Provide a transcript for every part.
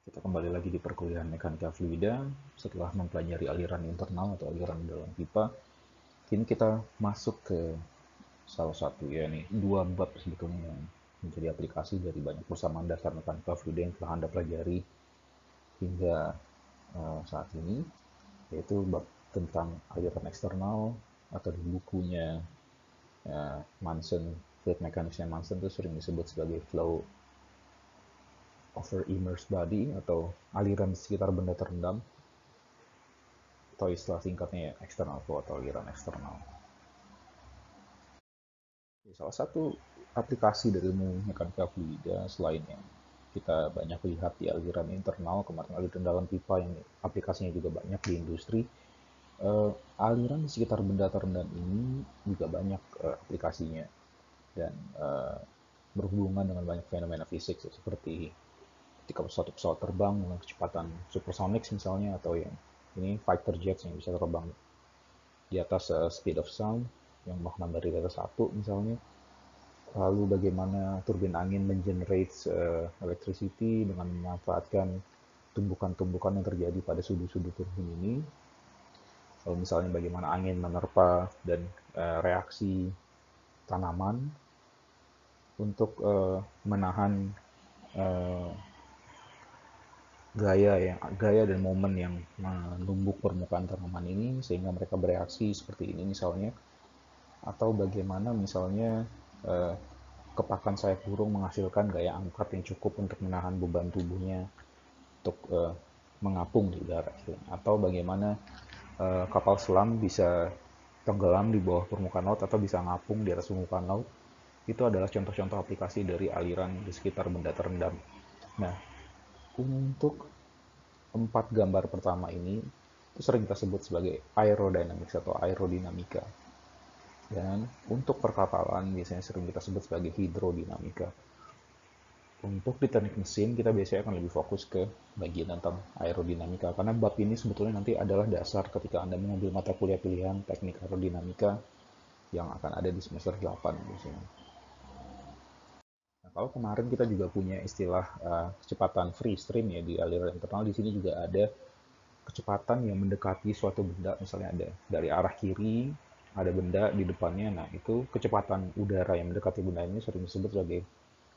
Kita kembali lagi di perkuliahan mekanika fluida. Setelah mempelajari aliran internal atau aliran dalam pipa, kini kita masuk ke salah satu, ya nih, dua bab sebetulnya yang menjadi aplikasi dari banyak persamaan dasar mekanika fluida yang telah Anda pelajari hingga saat ini, yaitu bab tentang aliran eksternal, atau di bukunya Manson, Fluid Mechanics-nya Manson itu sering disebut sebagai flow over immersed body atau aliran di sekitar benda terendam, atau istilah singkatnya ya, external flow atau aliran eksternal. Salah satu aplikasi dari ilmu mekanika fluida selain yang kita banyak lihat di aliran internal, kemarin aliran dalam pipa yang aplikasinya juga banyak di industri, aliran di sekitar benda terendam ini juga banyak aplikasinya, dan berhubungan dengan banyak fenomena fisik seperti ketika suatu pesawat terbang dengan kecepatan supersonic misalnya, atau yang ini fighter jets yang bisa terbang di atas speed of sound yang Mach 6 dari data 1 misalnya. Lalu bagaimana turbin angin mengenerate electricity dengan memanfaatkan tumbukan-tumbukan yang terjadi pada sudut-sudut turbin ini. Lalu misalnya bagaimana angin menerpa dan reaksi tanaman untuk menahan uh, gaya dan momen yang menumbuk permukaan tanaman ini sehingga mereka bereaksi seperti ini misalnya. Atau bagaimana misalnya eh, kepakan sayap burung menghasilkan gaya angkat yang cukup untuk menahan beban tubuhnya untuk mengapung di udara. Atau bagaimana kapal selam bisa tenggelam di bawah permukaan laut atau bisa ngapung di atas permukaan laut. Itu adalah contoh-contoh aplikasi dari aliran di sekitar benda terendam. Nah, untuk empat gambar pertama ini itu sering kita sebut sebagai aerodynamics atau aerodinamika. Dan untuk perkapalan biasanya sering kita sebut sebagai hidrodinamika. Untuk di teknik mesin, kita biasanya akan lebih fokus ke bagian tentang aerodinamika, karena bab ini sebetulnya nanti adalah dasar ketika Anda mengambil mata kuliah pilihan teknik aerodinamika yang akan ada di semester 8 biasanya. Nah, kalau kemarin kita juga punya istilah kecepatan free stream ya di aliran internal, di sini juga ada kecepatan yang mendekati suatu benda, misalnya ada dari arah kiri, ada benda di depannya, nah itu kecepatan udara yang mendekati benda ini sering disebut sebagai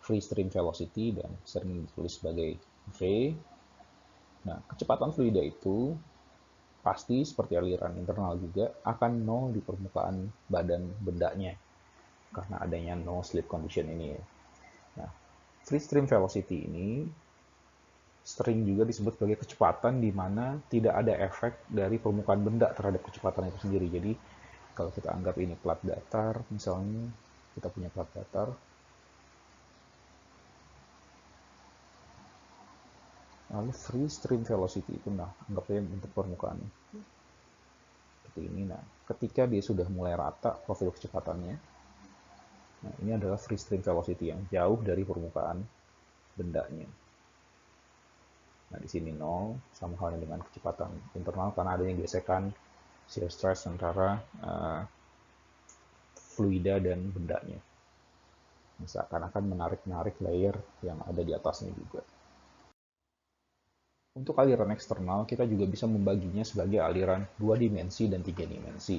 free stream velocity dan sering ditulis sebagai V. Nah, kecepatan fluida itu pasti seperti aliran internal juga akan nol di permukaan badan bendanya karena adanya no slip condition ini ya. Nah, free stream velocity ini sering juga disebut sebagai kecepatan di mana tidak ada efek dari permukaan benda terhadap kecepatan itu sendiri. Jadi kalau kita anggap ini plat datar, misalnya kita punya plat datar, lalu free stream velocity itu, nah anggapnya untuk permukaan seperti ini. Nah, ketika dia sudah mulai rata profil kecepatannya, nah ini adalah free stream velocity yang jauh dari permukaan bendanya. Nah, di sini 0, sama halnya dengan kecepatan internal karena adanya gesekan shear stress antara fluida dan bendanya. Seakan-akan menarik-narik layer yang ada di atasnya juga. Untuk aliran eksternal, kita juga bisa membaginya sebagai aliran 2 dimensi dan 3 dimensi.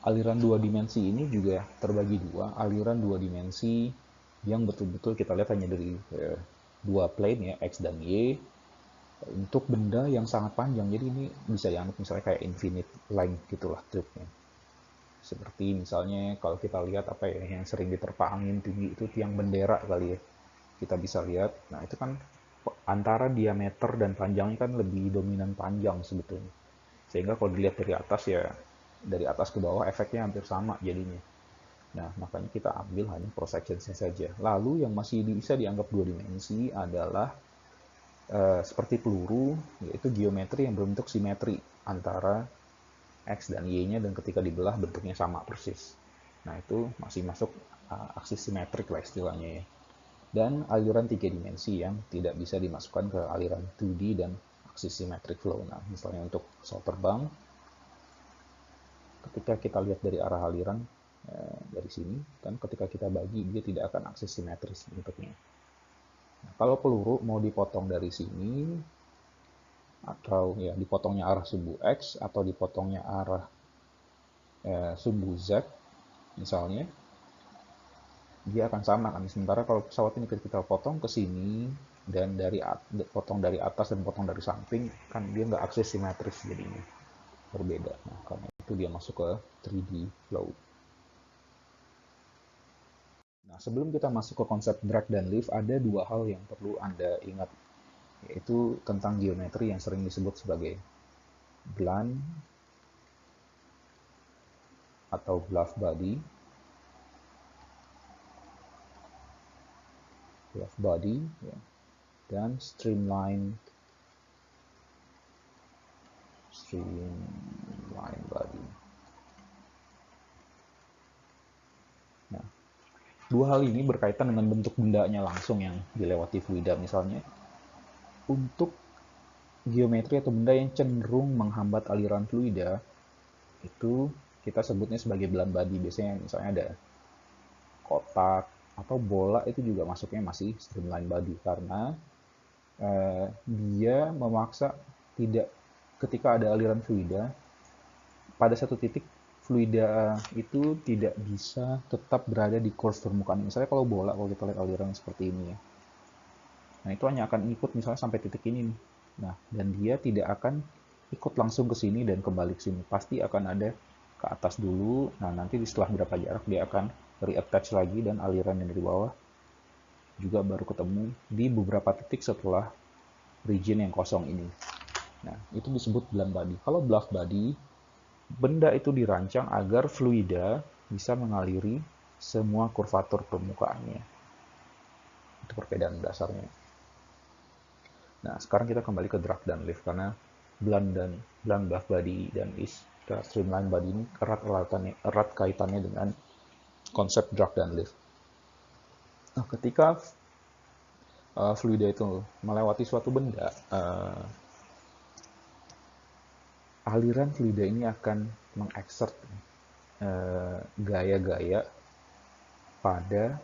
Aliran 2 dimensi ini juga terbagi dua, aliran 2 dimensi yang betul-betul kita lihat hanya dari dua plane ya, X dan Y, untuk benda yang sangat panjang. Jadi ini bisa dianggap misalnya kayak infinite length gitulah triknya. Seperti misalnya kalau kita lihat apa ya yang sering diterpa angin tinggi itu tiang bendera kali ya. Kita bisa lihat. Nah, itu kan antara diameter dan panjangnya kan lebih dominan panjang sebetulnya. Sehingga kalau dilihat dari atas ya dari atas ke bawah efeknya hampir sama jadinya. Nah, makanya kita ambil hanya cross sectionnya saja. Lalu yang masih bisa dianggap dua dimensi adalah seperti peluru, yaitu geometri yang berbentuk simetri antara X dan Y-nya, dan ketika dibelah bentuknya sama persis. Nah, itu masih masuk aksis simetrik lah istilahnya ya. Dan aliran tiga dimensi yang tidak bisa dimasukkan ke aliran 2D dan aksis symmetric flow. Nah, misalnya untuk pesawat terbang, ketika kita lihat dari arah aliran dari sini, kan ketika kita bagi dia tidak akan aksis simetris bentuknya. Nah, kalau peluru mau dipotong dari sini, atau ya dipotongnya arah sumbu X atau dipotongnya arah sumbu Z misalnya, dia akan sama kan. Sementara kalau pesawat ini kita potong ke sini dan potong dari atas dan potong dari samping, kan dia nggak akses simetris, jadinya berbeda. Nah, karena itu dia masuk ke 3D flow. Nah, sebelum kita masuk ke konsep drag dan lift, ada dua hal yang perlu Anda ingat, yaitu tentang geometri yang sering disebut sebagai blunt atau bluff body ya, dan streamline body. Nah, dua hal ini berkaitan dengan bentuk bendanya langsung yang dilewati fluida. Misalnya, untuk geometri atau benda yang cenderung menghambat aliran fluida, itu kita sebutnya sebagai blunt body. Biasanya misalnya ada kotak atau bola, itu juga masuknya masih streamline body, karena dia memaksa tidak, ketika ada aliran fluida, pada satu titik fluida itu tidak bisa tetap berada di course permukaan. Misalnya kalau bola, kalau kita lihat aliran seperti ini ya, nah itu hanya akan ikut misalnya sampai titik ini nih. Nah, dan dia tidak akan ikut langsung ke sini dan kembali ke sini. Pasti akan ada ke atas dulu. Nah, nanti setelah berapa jarak dia akan reattach lagi, dan aliran yang dari bawah juga baru ketemu di beberapa titik setelah region yang kosong ini. Nah, itu disebut blunt body. Kalau bluff body, benda itu dirancang agar fluida bisa mengaliri semua kurvatur permukaannya. Itu perbedaan dasarnya. Nah, sekarang kita kembali ke drag dan lift, karena blunt bluff body dan streamline body ini erat kaitannya dengan konsep drag dan lift. Nah, ketika fluida itu melewati suatu benda, aliran fluida ini akan mengexert gaya-gaya pada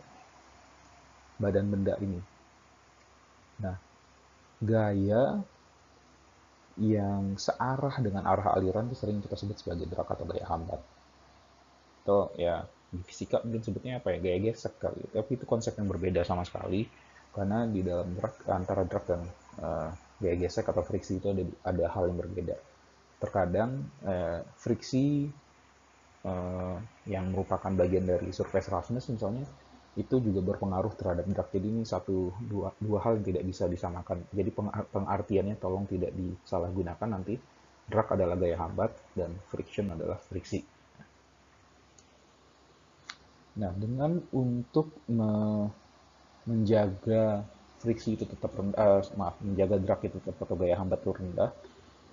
badan benda ini. Nah, gaya yang searah dengan arah aliran itu sering kita sebut sebagai drag atau gaya hambat. Atau ya di fisika mungkin sebutnya apa ya, gaya gesek kali. Tapi itu konsep yang berbeda sama sekali, karena di dalam drag, antara drag dan gaya gesek atau friksi itu ada hal yang berbeda. Terkadang friksi yang merupakan bagian dari surface roughness misalnya, itu juga berpengaruh terhadap drag. Jadi ini dua hal yang tidak bisa disamakan. Jadi pengartiannya tolong tidak disalahgunakan nanti. Drag adalah gaya hambat dan friction adalah friksi. Nah, dengan untuk menjaga friksi itu tetap rendah, menjaga drag itu tetap atau gaya hambat itu rendah,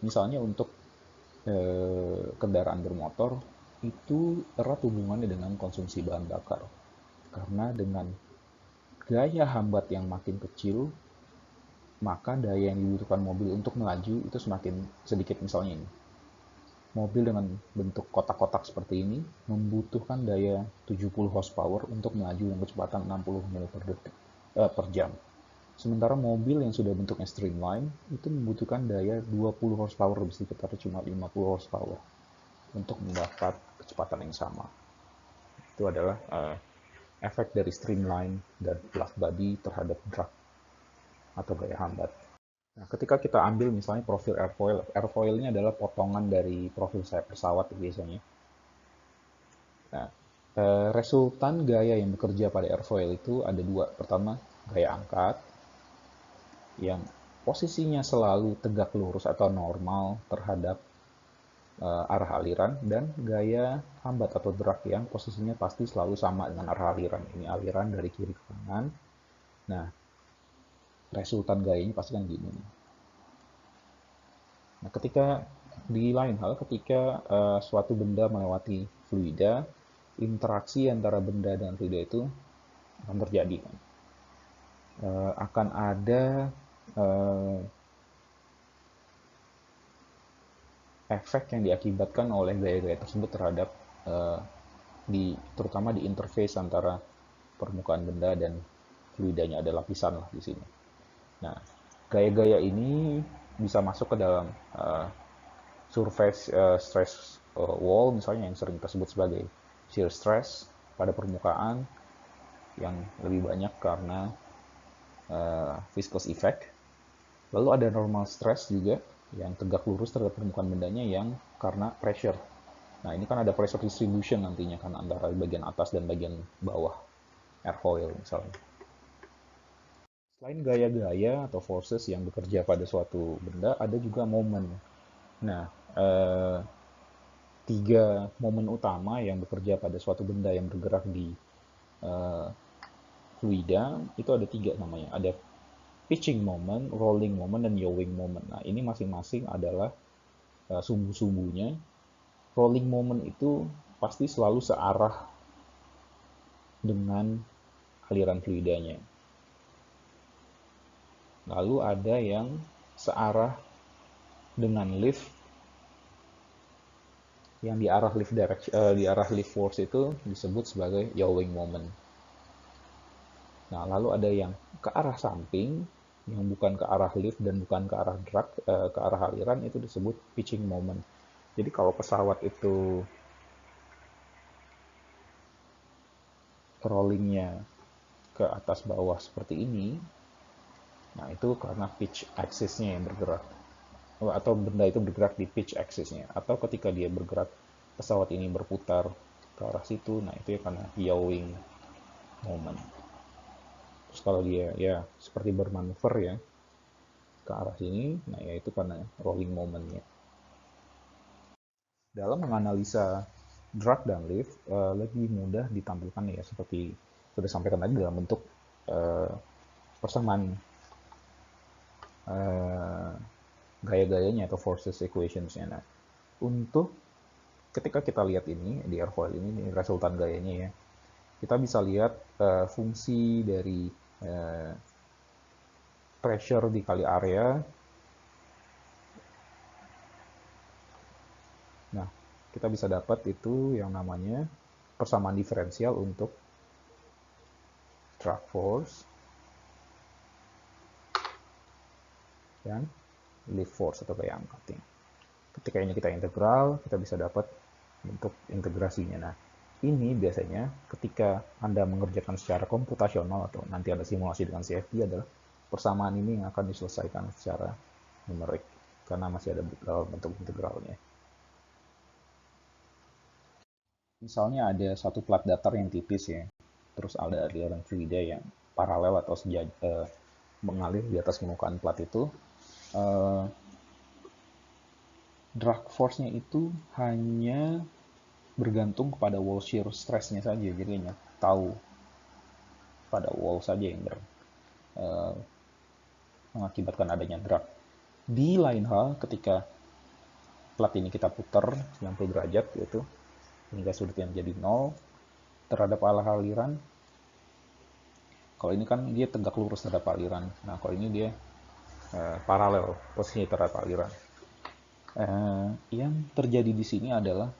misalnya untuk kendaraan bermotor, itu erat hubungannya dengan konsumsi bahan bakar. Karena dengan gaya hambat yang makin kecil, maka daya yang dibutuhkan mobil untuk melaju itu semakin sedikit. Misalnya ini, mobil dengan bentuk kotak-kotak seperti ini membutuhkan daya 70 horsepower untuk melaju dengan kecepatan 60 mil per jam. Sementara mobil yang sudah bentuknya streamline itu membutuhkan daya 20 horsepower lebih sedikit, atau cuma 50 horsepower untuk mendapat kecepatan yang sama. Itu adalah efek dari streamline dan bluff body terhadap drag atau gaya hambat. Nah, ketika kita ambil misalnya profil airfoil ini adalah potongan dari profil sayap pesawat biasanya. Nah, resultan gaya yang bekerja pada airfoil itu ada dua. Pertama, gaya angkat yang posisinya selalu tegak lurus atau normal terhadap arah aliran, dan gaya hambat atau drag yang posisinya pasti selalu sama dengan arah aliran. Ini aliran dari kiri ke kanan. Nah, resultan gayanya pasti kan gini. Nah, ketika di lain hal, ketika suatu benda melewati fluida, interaksi antara benda dan fluida itu akan terjadi. Kan? Akan ada efek yang diakibatkan oleh gaya-gaya tersebut terhadap terutama di interface antara permukaan benda dan fluidanya, ada lapisan lah di sini. Nah, gaya-gaya ini bisa masuk ke dalam surface stress wall, misalnya yang sering disebut sebagai shear stress pada permukaan yang lebih banyak karena viscous effect. Lalu ada normal stress juga yang tegak lurus terhadap permukaan bendanya yang karena pressure. Nah, ini kan ada pressure distribution nantinya kan antara bagian atas dan bagian bawah airfoil misalnya. Selain gaya-gaya atau forces yang bekerja pada suatu benda, ada juga momen. Nah, tiga momen utama yang bekerja pada suatu benda yang bergerak di eh, fluida itu ada tiga namanya. Ada pitching moment, rolling moment, dan yawing moment. Nah, ini masing-masing adalah sumbu-sumbunya. Rolling moment itu pasti selalu searah dengan aliran fluidanya. Lalu ada yang searah dengan lift, yang di arah lift direction, di arah lift force itu disebut sebagai yawing moment. Nah, lalu ada yang ke arah samping, yang bukan ke arah lift dan bukan ke arah drag, ke arah aliran, itu disebut pitching moment. Jadi kalau pesawat itu rollingnya ke atas bawah seperti ini, nah itu karena pitch axis-nya yang bergerak. Atau benda itu bergerak di pitch axis-nya. Atau ketika dia bergerak, pesawat ini berputar ke arah situ, nah itu ya karena yawing moment. Terus kalau dia ya seperti bermanuver ya ke arah sini, nah ya itu karena rolling momentnya. Dalam menganalisa drag dan lift lebih mudah ditampilkan ya seperti sudah sampaikan tadi dalam bentuk persamaan gaya-gayanya atau forces equations-nya. Nah, untuk ketika kita lihat ini di airfoil ini resultan gayanya ya, kita bisa lihat fungsi dari pressure dikali area. Nah, kita bisa dapat itu yang namanya persamaan diferensial untuk drag force dan lift force atau gaya angkatnya. Ketika ini kita integral, kita bisa dapat bentuk integrasinya. Nah, ini biasanya ketika Anda mengerjakan secara komputasional atau nanti Anda simulasi dengan CFD adalah persamaan ini yang akan diselesaikan secara numerik karena masih ada bentuk integralnya. Misalnya ada satu plat datar yang tipis ya, terus ada aliran fluida yang paralel atau mengalir di atas permukaan plat itu. Drag force-nya itu hanya bergantung kepada wall shear stress-nya saja, jadi hanya tahu pada wall saja yang mengakibatkan adanya drag. Di lain hal, ketika plat ini kita putar 90 derajat gitu, hingga sudutnya menjadi 0 terhadap aliran. Kalau ini kan dia tegak lurus terhadap aliran. Nah, kalau ini dia paralel posisinya terhadap aliran. Yang terjadi di sini adalah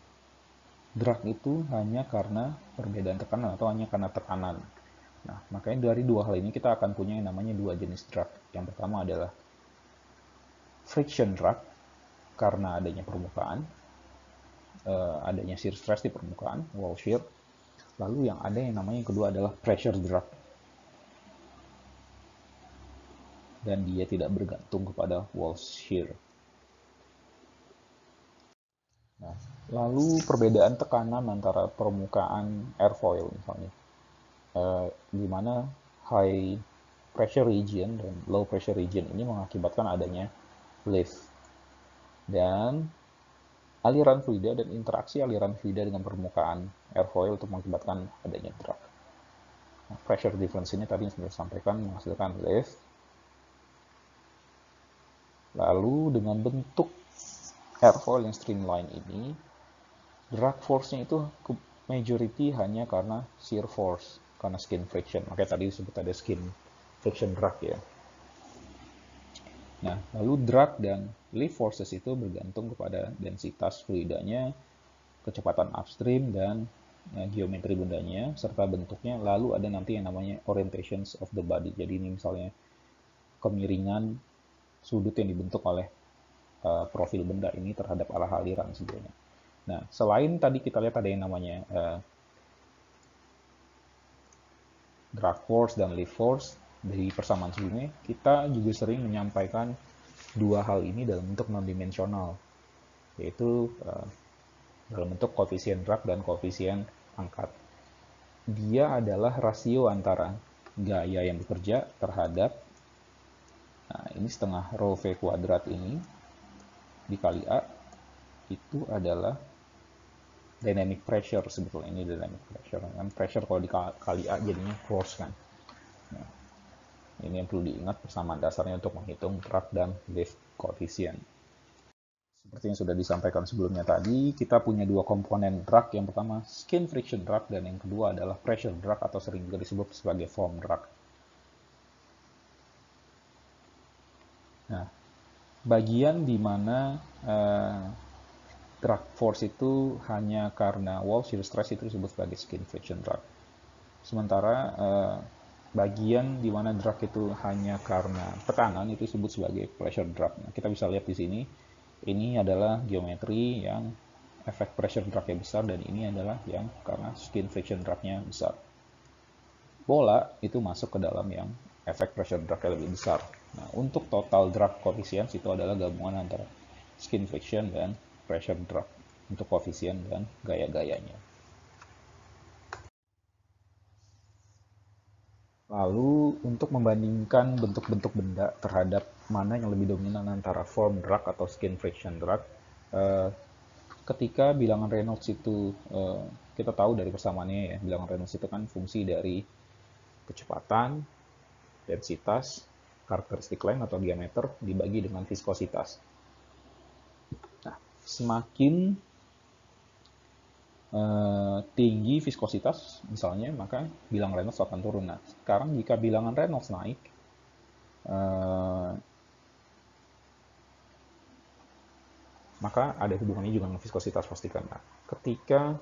drag itu hanya karena perbedaan tekanan atau hanya karena tekanan. Nah, makanya dari dua hal ini kita akan punya yang namanya dua jenis drag. Yang pertama adalah friction drag karena adanya permukaan, adanya shear stress di permukaan, wall shear. Lalu yang ada yang namanya yang kedua adalah pressure drag. Dan dia tidak bergantung kepada wall shear. Nah, lalu perbedaan tekanan antara permukaan airfoil misalnya, di mana high pressure region dan low pressure region ini mengakibatkan adanya lift. Dan aliran fluida dan interaksi aliran fluida dengan permukaan airfoil untuk mengakibatkan adanya drag. Nah, pressure difference ini tadi yang sudah disampaikan menghasilkan lift. Lalu dengan bentuk airfoil yang streamline ini, drag force-nya itu majority hanya karena shear force, karena skin friction. Makanya tadi disebut ada skin friction drag ya. Nah, lalu drag dan lift forces itu bergantung kepada densitas fluidanya, kecepatan upstream, dan geometri bendanya, serta bentuknya. Lalu ada nanti yang namanya orientations of the body. Jadi ini misalnya kemiringan sudut yang dibentuk oleh profil benda ini terhadap arah aliran sebetulnya. Nah, selain tadi kita lihat ada yang namanya drag force dan lift force, dari persamaan sebelumnya, kita juga sering menyampaikan dua hal ini dalam bentuk non-dimensional, yaitu dalam bentuk koefisien drag dan koefisien angkat. Dia adalah rasio antara gaya yang bekerja terhadap, nah ini setengah rho V kuadrat ini dikali A, itu adalah dynamic pressure sebetulnya. Ini dynamic pressure kan, pressure kalau dikali A jadinya force kan. Nah, ini yang perlu diingat persamaan dasarnya untuk menghitung drag dan lift coefficient. Seperti yang sudah disampaikan sebelumnya tadi, kita punya dua komponen drag. Yang pertama skin friction drag dan yang kedua adalah pressure drag atau sering juga disebut sebagai foam drag. Nah, bagian di mana drag force itu hanya karena wall shear stress itu disebut sebagai skin friction drag. Sementara bagian di mana drag itu hanya karena tekanan itu disebut sebagai pressure drag. Nah, kita bisa lihat di sini, ini adalah geometri yang efek pressure drag-nya besar dan ini adalah yang karena skin friction drag-nya besar. Bola itu masuk ke dalam yang efek pressure drag-nya lebih besar. Nah, untuk total drag coefficient itu adalah gabungan antara skin friction dan pressure drag untuk koefisien dan gaya-gayanya. Lalu untuk membandingkan bentuk-bentuk benda terhadap mana yang lebih dominan antara form drag atau skin friction drag, ketika bilangan Reynolds itu kita tahu dari persamaannya ya, bilangan Reynolds itu kan fungsi dari kecepatan, densitas, karakteristik lain atau diameter dibagi dengan viskositas. Nah, semakin tinggi viskositas misalnya, maka bilangan Reynolds akan turun. Nah, sekarang jika bilangan Reynolds naik, maka ada hubungannya juga dengan viskositas pastikan. Nah, ketika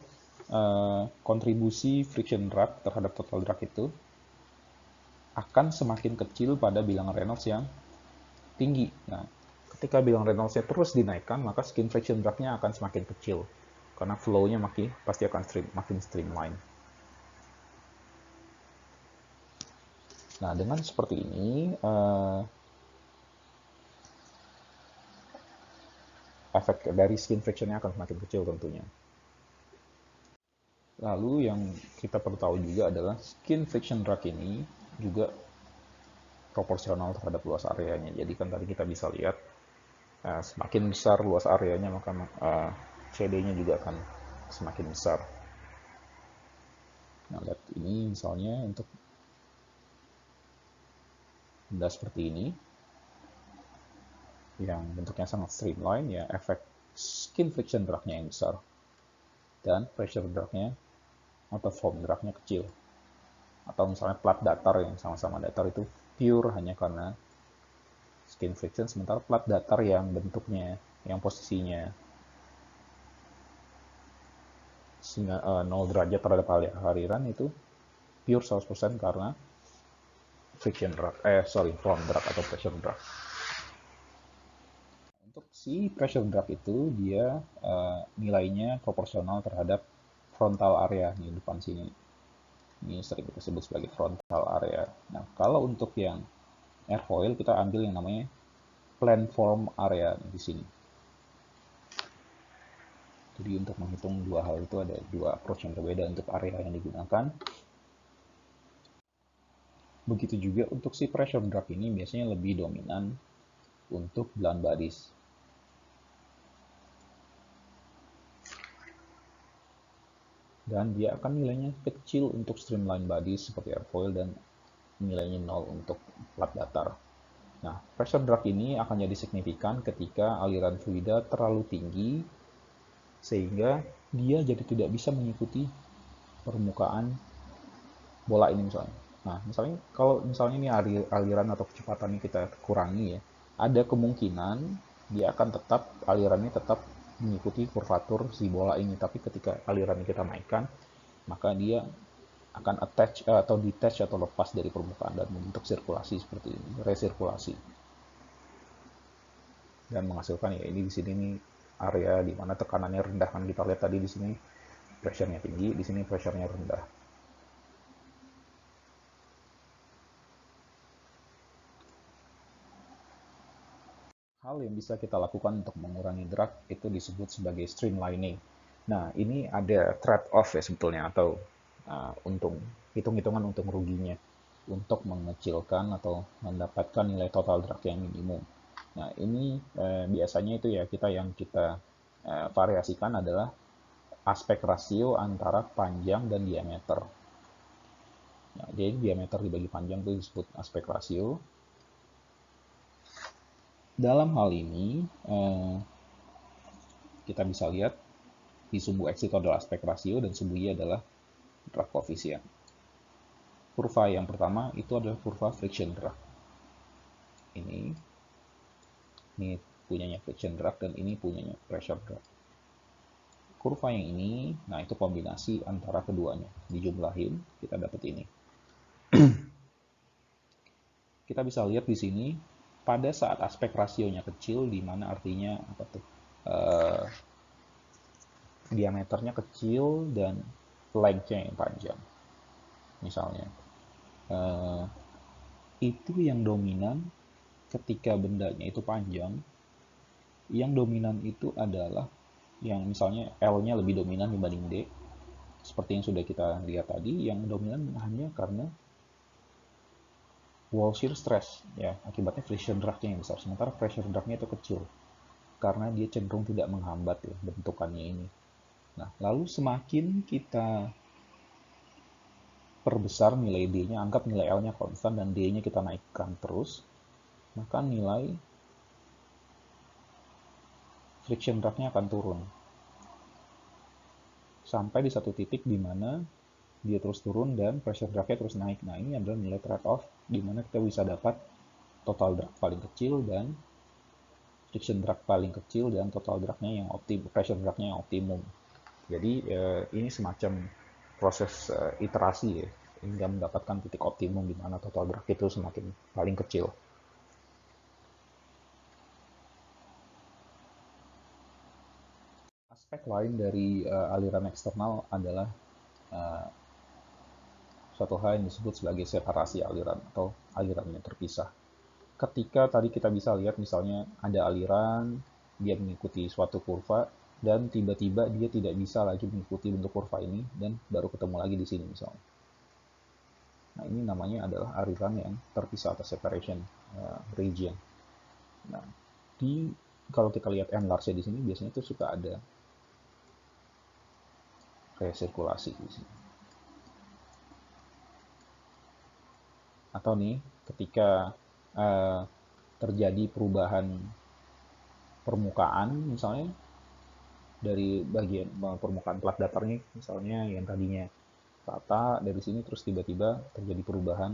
kontribusi friction drag terhadap total drag itu akan semakin kecil pada bilangan Reynolds yang tinggi. Nah, ketika bilangan Reynolds-nya terus dinaikkan, maka skin friction drag-nya akan semakin kecil karena flow-nya pasti akan makin streamline. Nah, dengan seperti ini, efek dari skin friction-nya akan semakin kecil tentunya. Lalu yang kita perlu tahu juga adalah skin friction drag ini juga proporsional terhadap luas areanya. Jadi kan tadi kita bisa lihat semakin besar luas areanya maka CD-nya juga akan semakin besar. Nah, lihat ini misalnya untuk benda seperti ini yang bentuknya sangat streamline, ya efek skin friction drag-nya yang besar dan pressure drag-nya atau foam drag-nya kecil. Atau misalnya plat datar yang sama-sama datar itu pure hanya karena skin friction, sementara plat datar yang bentuknya, yang posisinya 0 derajat terhadap aliran itu pure 100% karena friction drag, foam drag atau pressure drag. Untuk si pressure drag itu dia nilainya proporsional terhadap frontal area di depan sini. Ini sering kita sebut sebagai frontal area. Nah, kalau untuk yang airfoil kita ambil yang namanya planform area di sini. Jadi untuk menghitung dua hal itu ada dua approach yang berbeda untuk area yang digunakan. Begitu juga untuk si pressure drag ini biasanya lebih dominan untuk blunt bodies. Dan dia akan nilainya kecil untuk streamline bodies seperti airfoil dan nilainya 0 untuk plat datar. Nah, pressure drag ini akan jadi signifikan ketika aliran fluida terlalu tinggi sehingga dia jadi tidak bisa mengikuti permukaan bola ini misalnya. Nah, misalnya kalau misalnya ini aliran atau kecepatannya kita kurangi ya, ada kemungkinan dia akan tetap alirannya tetap mengikuti kurvatur si bola ini, tapi ketika alirannya kita naikkan, maka dia akan attach atau detach atau lepas dari permukaan dan membentuk sirkulasi seperti ini, resirkulasi. dan menghasilkan ya ini di sini nih area di mana tekanannya rendah, kan kita lihat tadi di sini pressure-nya tinggi, di sini pressure-nya rendah. Hal yang bisa kita lakukan untuk mengurangi drag itu disebut sebagai streamlining. Nah, ini ada trade-off ya sebetulnya, atau untung, hitung-hitungan untung ruginya untuk mengecilkan atau mendapatkan nilai total drag yang minimum. Nah, ini biasanya itu ya kita variasikan adalah aspek rasio antara panjang dan diameter. Nah, jadi diameter dibagi panjang itu disebut aspek rasio. Dalam hal ini, kita bisa lihat di sumbu X itu adalah aspek rasio dan sumbu Y adalah drag koefisien. Kurva yang pertama itu adalah kurva friction drag. Ini punyanya friction drag dan ini punyanya pressure drag. Kurva yang ini, nah itu kombinasi antara keduanya. Dijumlahin, kita dapat ini. Kita bisa lihat di sini, pada saat aspek rasionya kecil, di mana artinya apa tuh? Diameternya kecil dan lengthnya yang panjang. Misalnya, itu yang dominan ketika bendanya itu panjang, yang dominan itu adalah yang misalnya L-nya lebih dominan dibanding D, seperti yang sudah kita lihat tadi, yang dominan hanya karena wall shear stress, ya, akibatnya friction drag-nya yang besar, sementara pressure drag-nya itu kecil, karena dia cenderung tidak menghambat ya, bentukannya ini. Nah, lalu semakin kita perbesar nilai D-nya, anggap nilai L-nya konstan dan D-nya kita naikkan terus, maka nilai friction drag-nya akan turun. Sampai di satu titik di mana dia terus turun dan pressure drag-nya terus naik. Nah, ini adalah nilai trade-off di mana kita bisa dapat total drag paling kecil dan friction drag paling kecil dan total drag-nya yang optimum, pressure drag-nya yang optimum. Jadi ini semacam proses iterasi ya, hingga mendapatkan titik optimum di mana total drag itu semakin paling kecil. Aspek lain dari aliran eksternal adalah suatu hal yang disebut sebagai separasi aliran atau alirannya terpisah. Ketika tadi kita bisa lihat misalnya ada aliran, dia mengikuti suatu kurva, dan tiba-tiba dia tidak bisa lagi mengikuti bentuk kurva ini, dan baru ketemu lagi di sini misalnya. Nah, ini namanya adalah aliran yang terpisah atau separation region. Nah, kalau kita lihat enlarge di sini, biasanya itu suka ada resirkulasi di sini. Atau nih, ketika terjadi perubahan permukaan, misalnya dari bagian permukaan plat datarnya, misalnya yang tadinya rata, dari sini terus tiba-tiba terjadi perubahan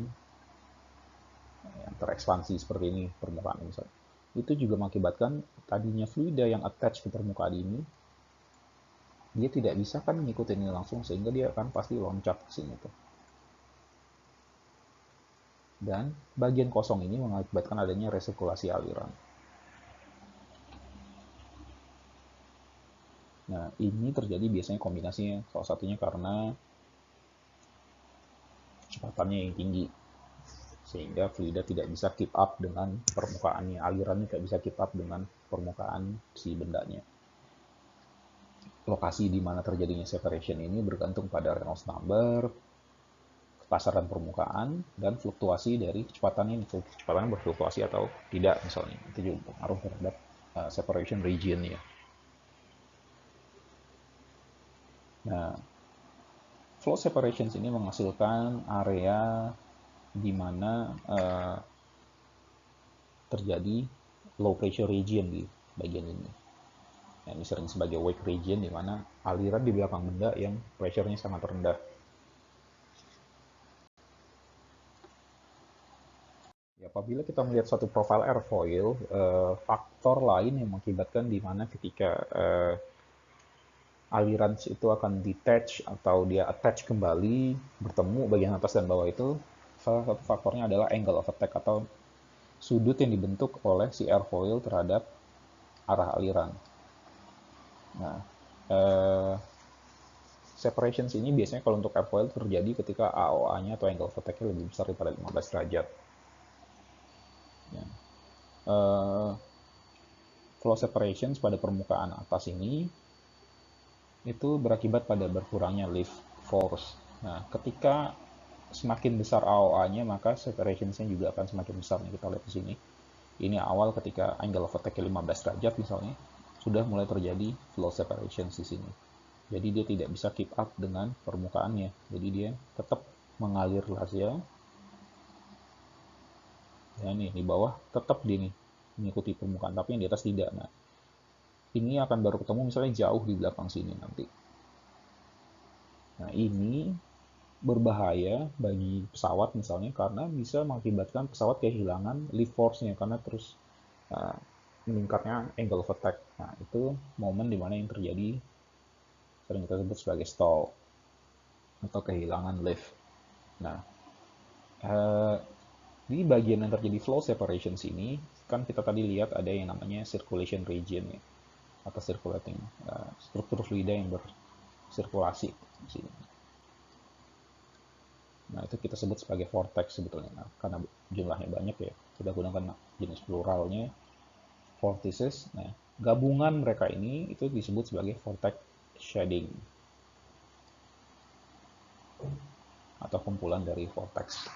yang terekspansi seperti ini permukaan misalnya. Itu juga mengakibatkan tadinya fluida yang attach ke permukaan ini, dia tidak bisa kan mengikuti ini langsung, sehingga dia akan pasti loncat ke sini tuh. Dan bagian kosong ini mengakibatkan adanya resirkulasi aliran. Nah, ini terjadi biasanya kombinasinya, salah satunya karena kecepatannya yang tinggi, sehingga fluida tidak bisa keep up dengan permukaannya, alirannya tidak bisa keep up dengan permukaan si bendanya. Lokasi di mana terjadinya separation ini bergantung pada Reynolds number, kepasaran permukaan, dan fluktuasi dari kecepatannya. Kecepatannya berfluktuasi atau tidak misalnya. Itu juga pengaruh terhadap separation region-nya. Nah, flow separations ini menghasilkan area di mana terjadi low pressure region di bagian ini. Nah, ini sering sebagai wake region, di mana aliran di belakang benda yang pressure-nya sangat rendah. Ya, apabila kita melihat suatu profil airfoil, faktor lain yang mengakibatkan di mana ketika aliran itu akan detach atau dia attach kembali, bertemu bagian atas dan bawah itu, salah satu faktornya adalah angle of attack atau sudut yang dibentuk oleh si airfoil terhadap arah aliran. Nah, separations ini biasanya kalau untuk airfoil terjadi ketika AOA-nya atau angle of attack-nya lebih besar daripada 15 derajat. Ya. Flow separations pada permukaan atas ini itu berakibat pada berkurangnya lift force. Nah, ketika semakin besar AOA-nya, maka separationsnya juga akan semakin besar. Nih, kita lihat di sini. Ini awal ketika angle of attack 15 derajat misalnya, sudah mulai terjadi flow separations di sini. Jadi dia tidak bisa keep up dengan permukaannya. Jadi dia tetap mengalir saja. Ya nih, di bawah tetap dia nih mengikuti permukaan, tapi yang di atas tidak. Nah, ini akan baru ketemu misalnya jauh di belakang sini nanti. Nah, ini berbahaya bagi pesawat misalnya karena bisa mengakibatkan pesawat kehilangan lift force-nya karena terus meningkatnya angle of attack. Nah, itu momen dimana yang terjadi sering kita sebut sebagai stall atau kehilangan lift. Nah, di bagian yang terjadi flow separations ini kan kita tadi lihat ada yang namanya circulation region ya, atau circulating struktur fluida yang bersirkulasi di sini. Nah, itu kita sebut sebagai vortex sebetulnya. Nah, karena jumlahnya banyak ya, kita gunakan jenis pluralnya vortices. Nah, gabungan mereka ini itu disebut sebagai vortex shading atau kumpulan dari vortex.